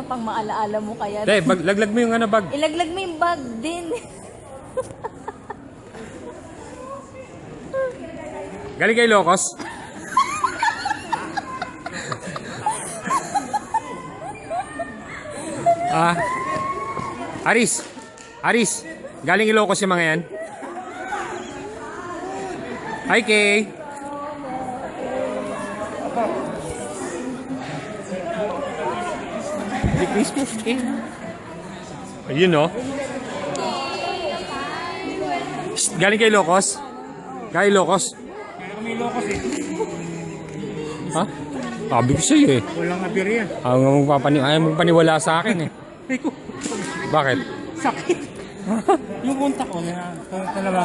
yan, pang maalaala mo kaya. Hindi, laglag mo yung ano bag. Ilaglag mo yung bag din. Galing kay Locos. Ah. Aris. Aris. Galing kay Locos yung mga yan. Hi, Kay. Merry Christmas, Kay. Ayun, no? Shh, galing kay Locos. Kay Locos. May Locos eh. Ha? Sabi ko sa'yo eh. Walang aberya. Ayaw mong paniwala sa akin eh. Bakit? Sakit. Yung kontak ko na talaga.